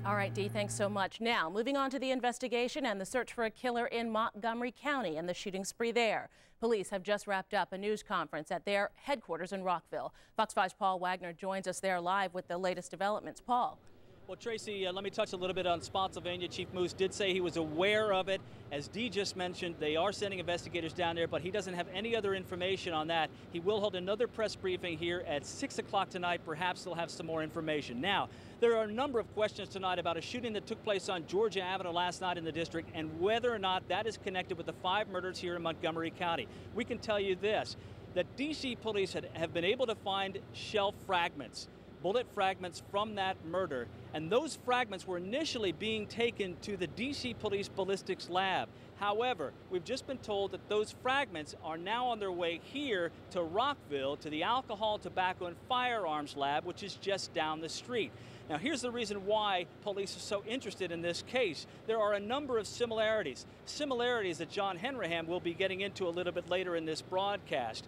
All right, Dee, thanks so much. Now, moving on to the investigation and the search for a killer in Montgomery County and the shooting spree there. Police have just wrapped up a news conference at their headquarters in Rockville. Fox 5's Paul Wagner joins us there live with the latest developments. Paul. Well, Tracy, let me touch a little bit on Spotsylvania. Chief Moose did say he was aware of it. As Dee just mentioned, they are sending investigators down there, but he doesn't have any other information on that. He will hold another press briefing here at 6 o'clock tonight. Perhaps they'll have some more information. Now, there are a number of questions tonight about a shooting that took place on Georgia Avenue last night in the district and whether or not that is connected with the 5 murders here in Montgomery County. We can tell you this, that D.C. police have been able to find shell fragments, bullet fragments from that murder, and those fragments were initially being taken to the D.C. Police Ballistics Lab. However, we've just been told that those fragments are now on their way here to Rockville, to the Alcohol, Tobacco, and Firearms Lab, which is just down the street. Now, here's the reason why police are so interested in this case. There are a number of similarities that John Henraham will be getting into a little bit later in this broadcast.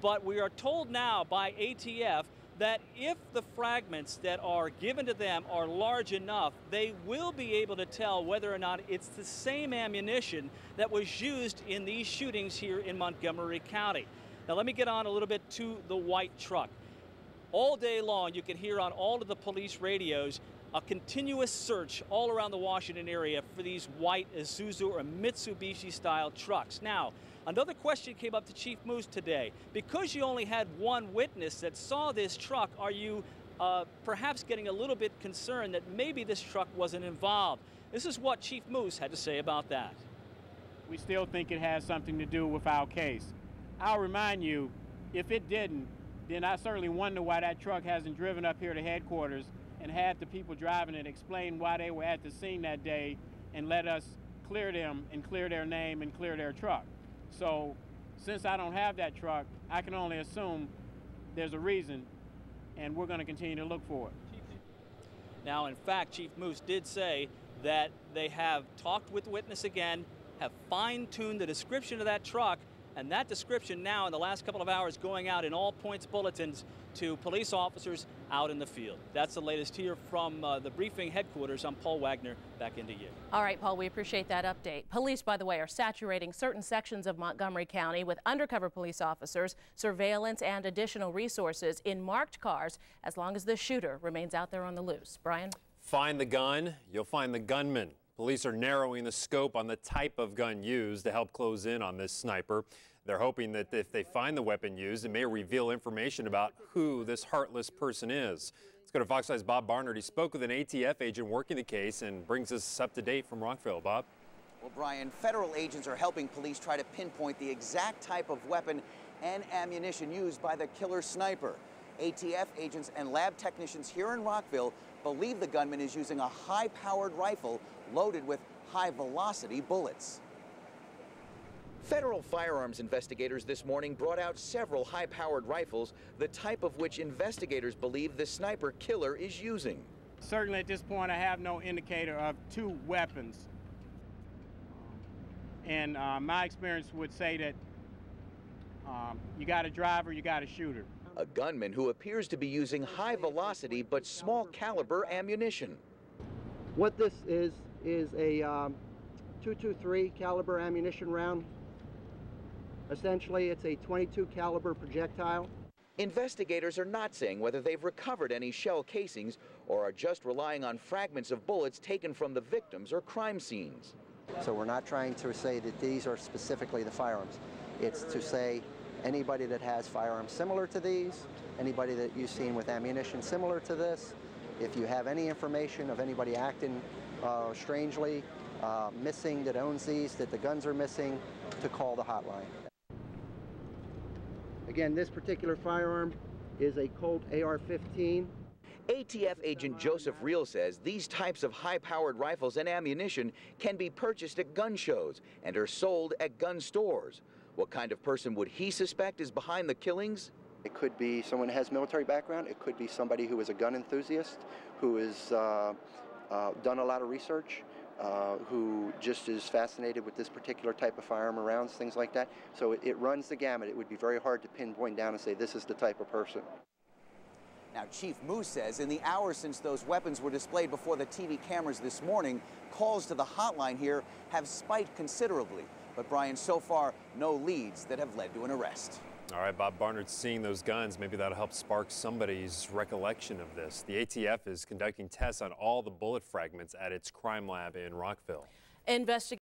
But we are told now by ATF that if the fragments that are given to them are large enough, they will be able to tell whether or not it's the same ammunition that was used in these shootings here in Montgomery County. Now let me get on a little bit to the white truck. All day long you can hear on all of the police radios a continuous search all around the Washington area for these white Isuzu or Mitsubishi style trucks. Now, another question came up to Chief Moose today. Because you only had one witness that saw this truck, are you perhaps getting a little bit concerned that maybe this truck wasn't involved? This is what Chief Moose had to say about that. We still think it has something to do with our case. I'll remind you, if it didn't, then I certainly wonder why that truck hasn't driven up here to headquarters and had the people driving it explain why they were at the scene that day and let us clear them and clear their name and clear their truck. So since I don't have that truck, I can only assume there's a reason, and we're going to continue to look for it. Now, in fact, Chief Moose did say that they have talked with the witness again, have fine-tuned the description of that truck, and that description now in the last couple of hours going out in all points bulletins to police officers out in the field. That's the latest here from the briefing headquarters. I'm Paul Wagner, back into you. All right, Paul, we appreciate that update. Police, by the way, are saturating certain sections of Montgomery County with undercover police officers, surveillance, and additional resources in marked cars as long as the shooter remains out there on the loose. Brian? Find the gun, you'll find the gunman. Police are narrowing the scope on the type of gun used to help close in on this sniper. They're hoping that if they find the weapon used, it may reveal information about who this heartless person is. Let's go to Fox 5's Bob Barnard. He spoke with an ATF agent working the case and brings us up to date from Rockville. Bob? Well, Brian, federal agents are helping police try to pinpoint the exact type of weapon and ammunition used by the killer sniper. ATF agents and lab technicians here in Rockville believe the gunman is using a high-powered rifle loaded with high-velocity bullets. Federal firearms investigators this morning brought out several high-powered rifles, the type of which investigators believe the sniper killer is using. Certainly at this point I have no indicator of two weapons. And my experience would say that you got a driver, you got a shooter. A gunman who appears to be using high-velocity but small-caliber ammunition. What this is a .223 caliber ammunition round. Essentially, it's a .22 caliber projectile. Investigators are not saying whether they've recovered any shell casings or are just relying on fragments of bullets taken from the victims or crime scenes. So we're not trying to say that these are specifically the firearms. It's to say anybody that has firearms similar to these, anybody that you've seen with ammunition similar to this, if you have any information of anybody acting strangely, missing, that owns these, that the guns are missing, to call the hotline. Again, this particular firearm is a Colt AR-15. ATF agent Joseph Reel says these types of high-powered rifles and ammunition can be purchased at gun shows and are sold at gun stores. What kind of person would he suspect is behind the killings? It could be someone who has military background. It could be somebody who is a gun enthusiast, who has done a lot of research, who just is fascinated with this particular type of firearm rounds, things like that. So it runs the gamut. It would be very hard to pinpoint down and say this is the type of person. Now, Chief Moose says in the hours since those weapons were displayed before the TV cameras this morning, calls to the hotline here have spiked considerably. But Brian, so far, no leads that have led to an arrest. All right, Bob Barnard, seeing those guns, maybe that'll help spark somebody's recollection of this. The ATF is conducting tests on all the bullet fragments at its crime lab in Rockville.